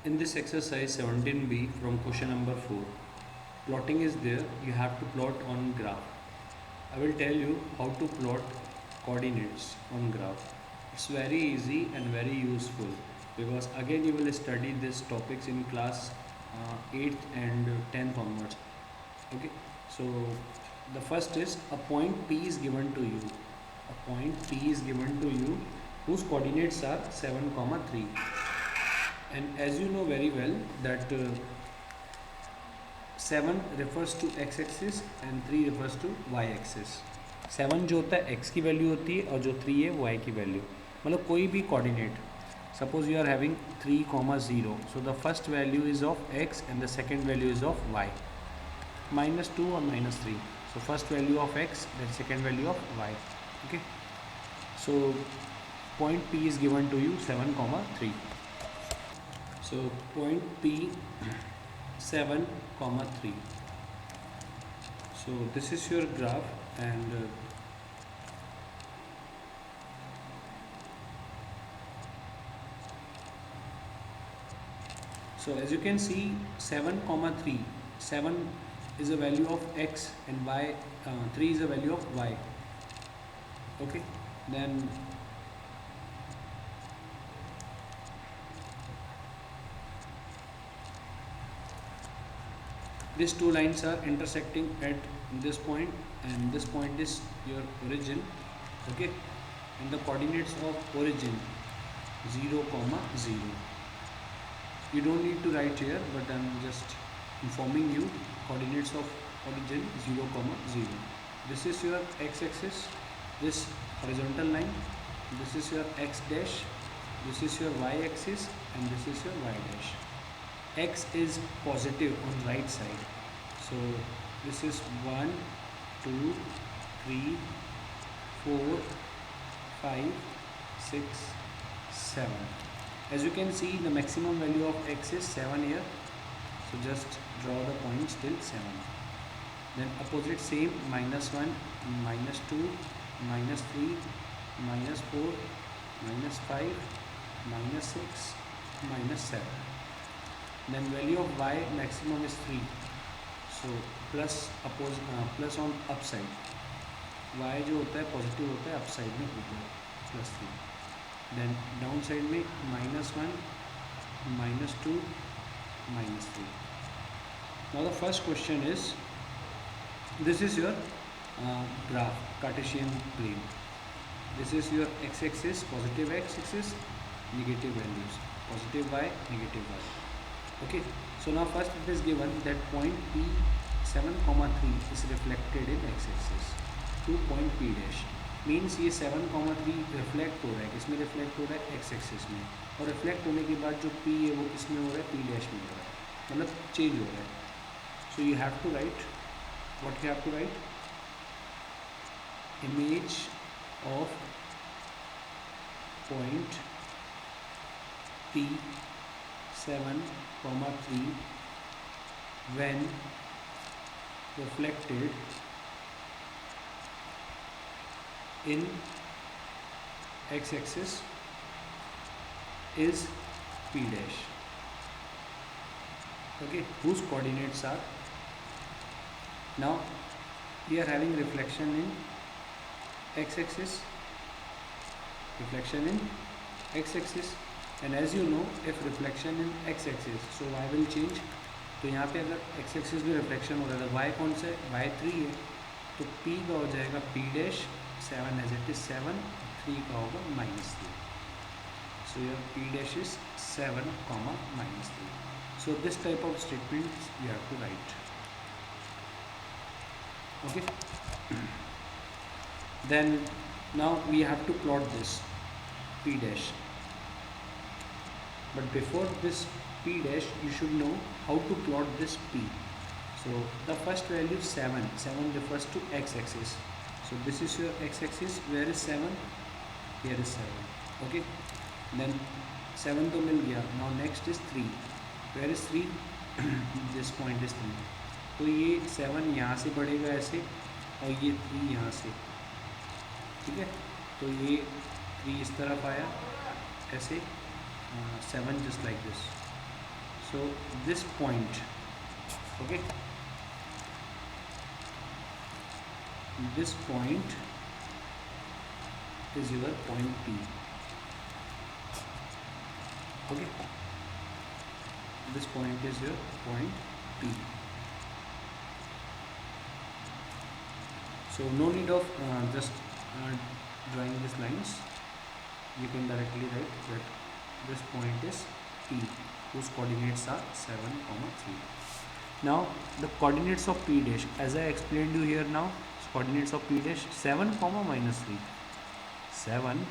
In this exercise 17b from question number 4, plotting is there. You have to plot on graph. I will tell you how to plot coordinates on graph. It's very easy and very useful because again you will study these topics in class 8th and 10th onwards. Okay, so the first is a point P is given to you. A point P is given to you whose coordinates are 7, 3. And as you know very well that 7 refers to x axis and 3 refers to y axis. 7 जो होता है x की value होती है और जो 3 है y की वैल्यू. मतलब कोई भी coordinate, suppose you are having 3, 0, so the first value is of x and the second value is of y. -2 और -3, so first value of x, then second value of y. Okay, so point P is given to you 7, 3. So point P 7, 3. So this is your graph and so as you can see 7, 3, 7 is a value of x and y, 3 is a value of y. Okay, then these two lines are intersecting at this point and this point is your origin. Okay, and the coordinates of origin 0, 0. You don't need to write here, but I'm just informing you coordinates of origin 0, 0. This is your x-axis, this horizontal line, this is your x dash, this is your y-axis and this is your y dash. X is positive on right side, so this is 1, 2, 3, 4, 5, 6, 7. As you can see, the maximum value of x is 7 here, so just draw the points till 7. Then opposite same, -1, -2, -3, -4, -5, -6, -7. Then value of y maximum is 3, so plus on upside. y जो होता है positive होता है, upside में होता है +3. then down side में -1, -2, -3. now the first question is, this is your graph, Cartesian plane. This is your x-axis, positive x-axis, negative values, positive y, negative y. Okay, so now first it is given that point P 7, 3 is reflected in x-axis to point P dash. Means ये 7, 3 reflect हो रहा है, किसमें reflect हो रहा है, x-axis में. और रिफ्लेक्ट होने के बाद जो P है वो किसमें हो रहा है, P dash में हो रहा है, मतलब चेंज हो रहा है. So you have to write, what you have to write, image of point P 7, 3 when reflected in x-axis is P dash. Okay, whose coordinates are, now we are having reflection in x-axis, reflection in x-axis, and as you know, if reflection in x-axis, so y will change. तो यहाँ पे अगर x-axis में reflection हो रहा है, y कौन सा है, y3 है, तो p का हो जाएगा p dash 7 as it is 7, 3 का होगा -3. so your p dash is 7, -3. so this type of statements you have to write. Okay, then now we have to plot this p dash. But before this P dash, you should know how to plot this P. So the first value 7, 7 refers to x-axis. So this is your x-axis. Where is 7? Here is 7. Okay. Then 7 तो मिल गया. Now next is 3. Where is 3? This point is 3. तो ये 7 यहाँ से बढ़ेगा ऐसे और ये 3 यहाँ से. ठीक है. तो ये 3 इस तरफ आया ऐसे. 7 just like this. So this point, okay, this point is your point P. Okay, this point is your point P. So no need of just drawing these lines. You can directly write that this point is P, whose coordinates are 7, 3. Now the coordinates of P dash, as I explained you here now, coordinates of P dash 7, minus 3. 7,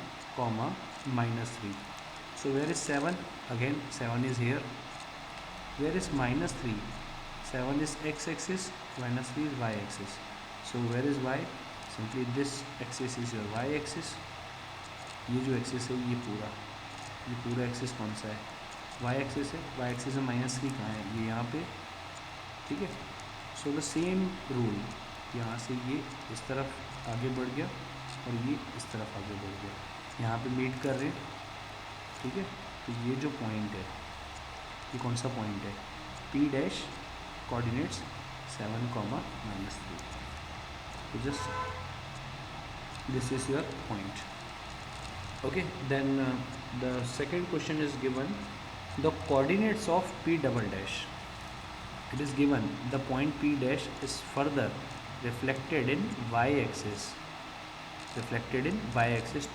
minus 3. So where is 7? Again 7 is here. Where is minus 3? 7 is x-axis, minus 3 is y-axis. So where is y? Simply this axis is your y-axis. ये जो axis है ये पूरा axis कौन सा है? Y axis है. Y axis में माइनस 3 कहाँ है? ये यहाँ पे. ठीक है. सो द सेम रूल, यहाँ से ये इस तरफ आगे बढ़ गया और ये इस तरफ आगे बढ़ गया, यहाँ पे मीट कर रहे हैं. ठीक है. तो ये जो पॉइंट है, ये कौन सा पॉइंट है? P dash, coordinates 7, minus 3. तो just this is your point. Okay, then the second question is given the coordinates of P double dash. It is given the point P dash is further reflected in y-axis,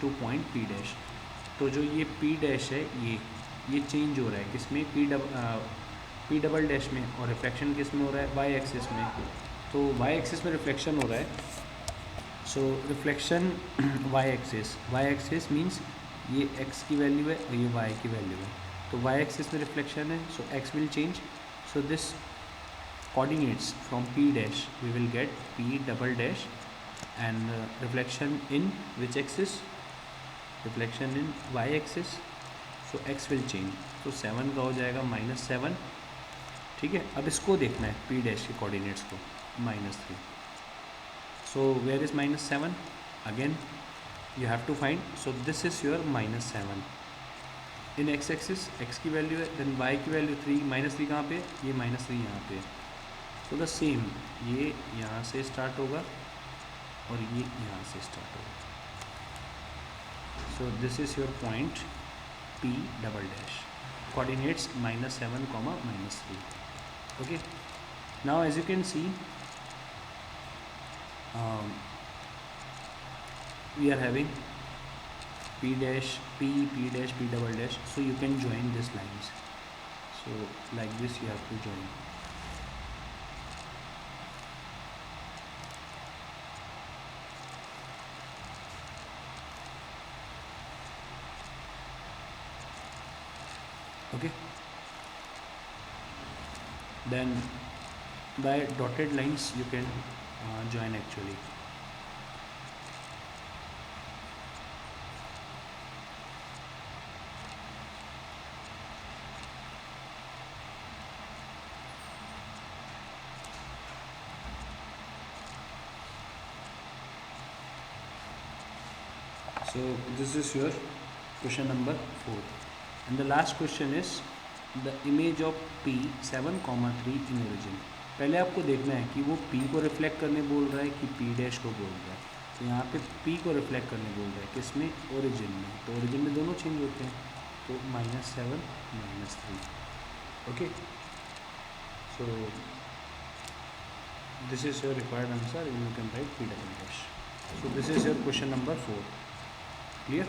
to point P dash. तो जो ये P dash है ये change हो रहा है किसमें? P double dash में. और रिफ्लेक्शन किस में हो रहा है? वाई एक्सिस में. तो वाई एक्सिस में रिफ्लेक्शन हो रहा है. सो रिफ्लेक्शन वाई एक्सिस मीन्स ये x की वैल्यू है और ये y की वैल्यू है. तो y एक्सिस में रिफ्लेक्शन है, so x will change. So this coordinates from P dash we will get P double dash and reflection in which axis? Reflection in y axis. So x will change. तो 7 का हो जाएगा -7. ठीक है. अब इसको देखना है P डैश के कोऑर्डिनेट्स को, -3. So where is -7? Again you have to find. So this is your -7 in x-axis. x की वैल्यू है, then y की वैल्यू 3. -3 कहाँ पे? ये -3 यहाँ पे. So the same, ये यहाँ से स्टार्ट होगा और ये यहाँ से स्टार्ट होगा. So this is your point P double dash. Coordinates -7, -3. Okay. Now as you can see, we are having P dash, P dash, P double dash. So you can join these lines. So like this you have to join. Okay. Then by dotted lines you can join actually. So this is your question number 4, and the last question is the image of P 7, 3 in origin. पहले आपको देखना है कि वो P को reflect करने बोल रहा है कि P डैश को बोल रहा है. तो यहाँ पे P को रिफ्लेक्ट करने बोल रहा है किसमें? ओरिजिन में. तो ओरिजिन में दोनों चेंज होते हैं. तो -7, -3. Okay. So this is your required answer. You can write P double dash. So this is your question number 4. Clear?